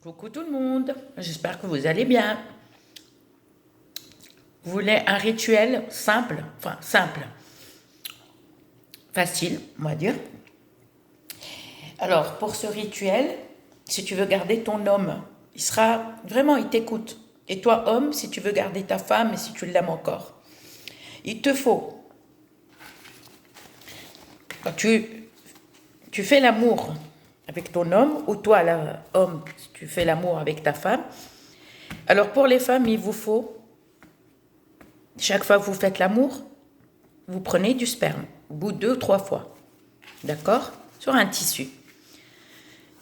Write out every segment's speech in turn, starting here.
Coucou tout le monde, j'espère que vous allez bien. Vous voulez un rituel simple, facile, on va dire. Alors, pour ce rituel, si tu veux garder ton homme, il t'écoute. Et toi, homme, si tu veux garder ta femme et si tu l'aimes encore, il te faut, quand tu fais l'amour avec ton homme, ou toi, homme, si tu fais l'amour avec ta femme, alors pour les femmes, il vous faut, chaque fois que vous faites l'amour, vous prenez du sperme, au bout de 2 ou 3 fois, d'accord? Sur un tissu.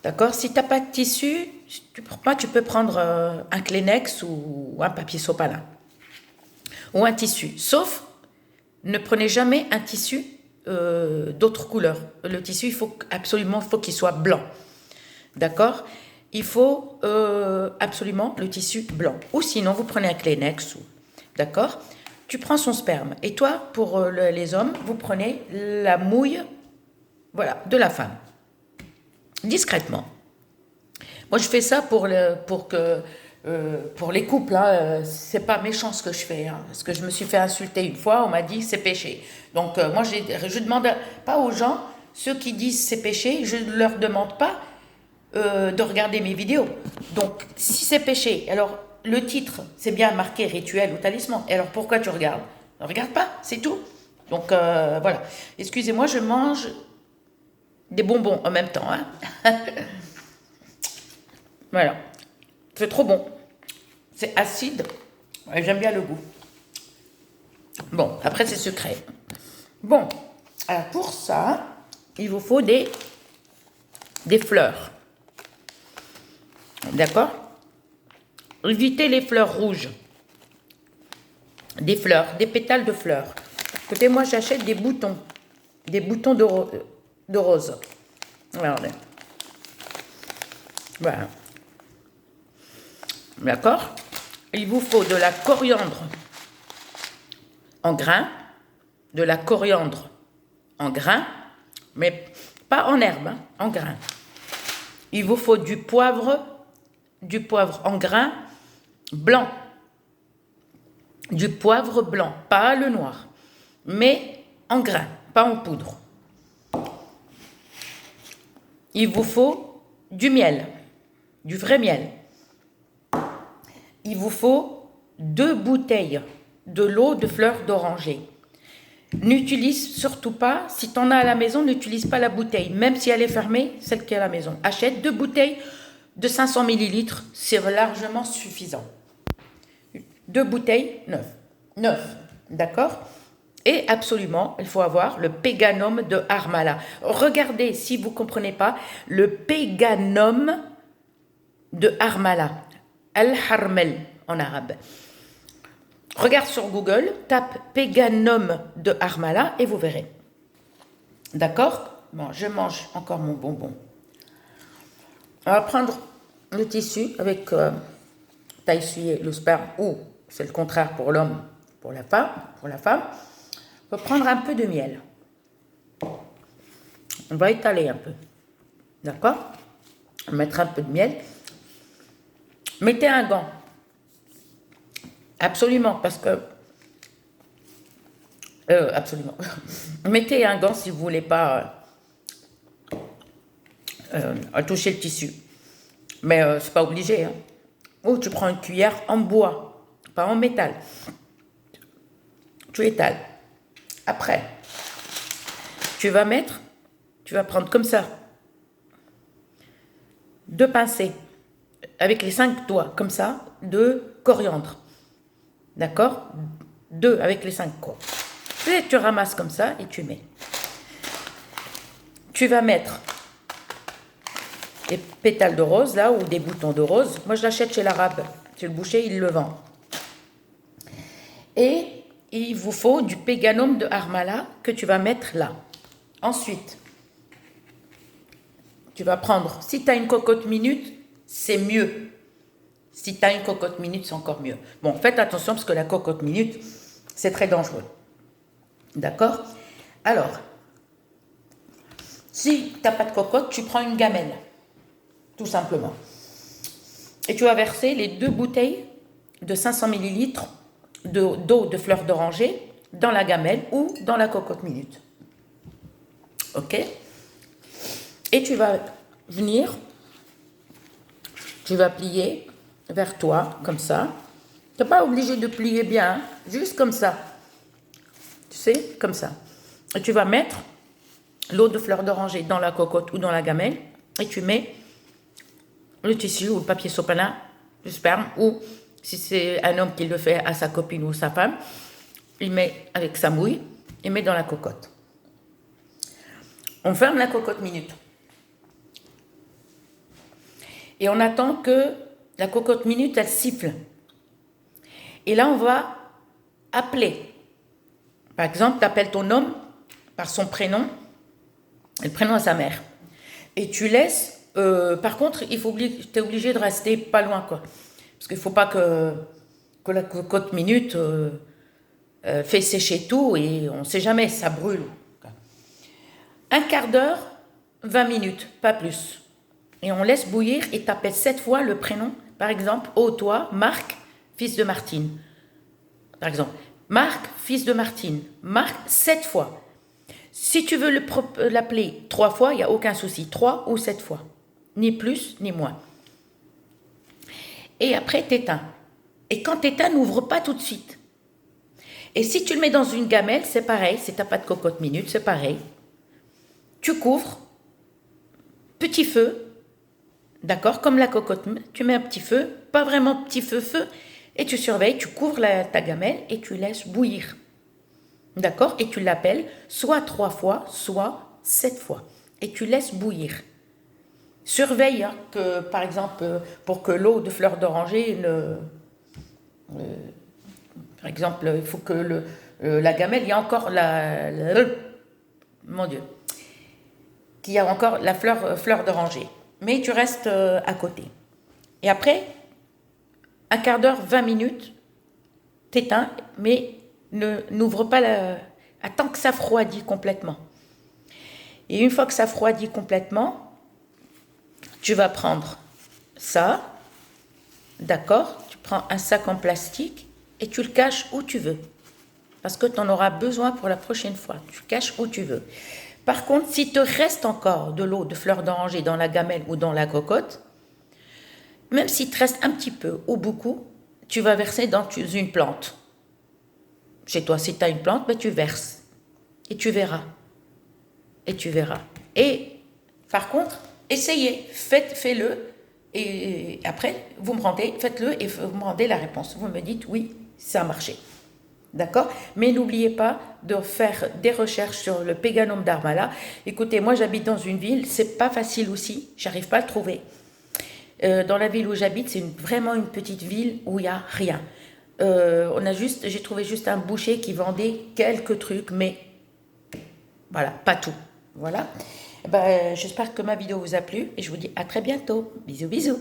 D'accord? Si tu n'as pas de tissu, tu peux prendre un Kleenex ou un papier sopalin. Ou un tissu. Sauf, ne prenez jamais un tissu d'autre couleur. Le tissu, il faut qu'il soit blanc. D'accord? Il faut absolument le tissu blanc. Ou sinon, vous prenez un Kleenex. D'accord? Tu prends son sperme. Et toi, pour les hommes, vous prenez la mouille, voilà, de la femme. Discrètement. Moi, je fais ça pour les couples. Hein. C'est pas méchant ce que je fais. Hein, parce que je me suis fait insulter une fois. On m'a dit c'est péché. Donc, moi, je demande pas aux gens, ceux qui disent c'est péché, je ne leur demande pas de regarder mes vidéos. Donc, si c'est péché, alors le titre, c'est bien marqué rituel ou talisman. Et alors, pourquoi tu regardes? Ne regarde pas, c'est tout. Donc, voilà. Excusez-moi, je mange des bonbons en même temps. Hein. Voilà. C'est trop bon. C'est acide. Ouais, j'aime bien le goût. Bon, après, c'est sucré. Bon, alors pour ça, il vous faut des fleurs. D'accord? Évitez les fleurs rouges. Des fleurs, des pétales de fleurs. Écoutez, moi, j'achète des boutons. Des boutons de rose. Regardez. Voilà. D'accord? Il vous faut de la coriandre en grains, de la coriandre en grains, mais pas en herbe, hein, en grains. Il vous faut du poivre en grains blanc. Du poivre blanc, pas le noir, mais en grains, pas en poudre. Il vous faut du miel, du vrai miel. Il vous faut 2 bouteilles de l'eau de fleurs d'oranger. N'utilise surtout pas, si tu en as à la maison, n'utilise pas la bouteille, même si elle est fermée, celle qui est à la maison. Achète 2 bouteilles de 500 millilitres, c'est largement suffisant. 2 bouteilles neuves, d'accord? Et absolument, il faut avoir le péganum de Harmala. Regardez, si vous ne comprenez pas, le péganum de Harmala. Al-Harmel en arabe. Regarde sur Google, tape péganum de Harmala et vous verrez. D'accord? Bon, je mange encore mon bonbon. On va prendre le tissu avec t'as essuyé le sperme ou c'est le contraire pour l'homme, pour la femme. On va prendre un peu de miel. On va étaler un peu. D'accord? On va mettre un peu de miel. Mettez un gant. Absolument, parce que... absolument. Mettez un gant si vous ne voulez pas toucher le tissu. Mais c'est pas obligé. Hein. Ou tu prends une cuillère en bois, pas en métal. Tu étales. Après, tu vas prendre comme ça 2 pincées avec les 5 doigts, comme ça, de coriandre. D'accord? 2 avec les 5 quoi. Et tu ramasses comme ça et tu mets. Tu vas mettre des pétales de rose, là, ou des boutons de rose. Moi, je l'achète chez l'arabe. Chez le boucher, il le vend. Et il vous faut du péganum de Harmala que tu vas mettre là. Ensuite, tu vas prendre, si tu as une cocotte minute, c'est mieux. Si tu as une cocotte minute, c'est encore mieux. Bon, faites attention parce que la cocotte minute, c'est très dangereux. D'accord? Alors, si tu n'as pas de cocotte, tu prends une gamelle. Tout simplement. Et tu vas verser les 2 bouteilles de 500 ml d'eau de fleur d'oranger dans la gamelle ou dans la cocotte minute. Ok? Et tu vas venir, tu vas plier vers toi, comme ça. Tu n'es pas obligé de plier bien, hein, juste comme ça. Tu sais, comme ça. Et tu vas mettre l'eau de fleur d'oranger dans la cocotte ou dans la gamelle. Et tu mets le tissu ou le papier sopalin, le sperme, ou si c'est un homme qui le fait à sa copine ou sa femme, il met avec sa mouille, il met dans la cocotte. On ferme la cocotte minute. Et on attend que la cocotte minute, elle siffle. Et là, on va appeler. Par exemple, tu appelles ton homme par son prénom, et le prénom à sa mère. Et tu laisses... par contre, tu es obligé de rester pas loin, quoi. Parce qu'il ne faut pas que la cocotte minute fait sécher tout et on ne sait jamais, ça brûle. Un quart d'heure, 20 minutes, pas plus. Et on laisse bouillir et tu appelles 7 fois le prénom. Par exemple, toi, Marc, fils de Martine. Par exemple, Marc, fils de Martine. Marc, 7 fois. Si tu veux l'appeler 3 fois, il n'y a aucun souci. 3 ou 7 fois. Ni plus, ni moins. Et après, t'éteins. Et quand t'éteins, n'ouvre pas tout de suite. Et si tu le mets dans une gamelle, c'est pareil. Si tu n'as pas de cocotte minute, c'est pareil. Tu couvres. Petit feu. D'accord? Comme la cocotte. Tu mets un petit feu. Pas vraiment petit feu. Et tu surveilles. Tu couvres ta gamelle et tu laisses bouillir. D'accord? Et tu l'appelles soit 3 fois, soit 7 fois. Et tu laisses bouillir. Surveille hein, que, par exemple, pour que l'eau de fleur d'oranger, par exemple, il faut que la gamelle, il y a encore mon Dieu, qu'il y a encore la fleur d'oranger. Mais tu restes à côté. Et après, un quart d'heure, 20 minutes, t'éteins, mais n'ouvre pas attends que ça refroidit complètement. Et une fois que ça refroidit complètement, tu vas prendre ça, d'accord? Tu prends un sac en plastique et tu le caches où tu veux. Parce que tu en auras besoin pour la prochaine fois. Tu le caches où tu veux. Par contre, s'il te reste encore de l'eau de fleur d'oranger dans la gamelle ou dans la cocotte, même s'il te reste un petit peu ou beaucoup, tu vas verser dans une plante. Chez toi, si tu as une plante, ben tu verses. Et tu verras. Et tu verras. Et par contre, essayez, faites-le, et après, vous me rendez, faites-le et vous me rendez la réponse. Vous me dites, oui, ça a marché. D'accord? Mais n'oubliez pas de faire des recherches sur le Peganum d'Armala. Écoutez, moi, j'habite dans une ville, c'est pas facile aussi, j'arrive pas à le trouver. Dans la ville où j'habite, c'est vraiment une petite ville où il n'y a rien. J'ai trouvé juste un boucher qui vendait quelques trucs, mais voilà, pas tout. Voilà. J'espère que ma vidéo vous a plu et je vous dis à très bientôt. Bisous, bisous.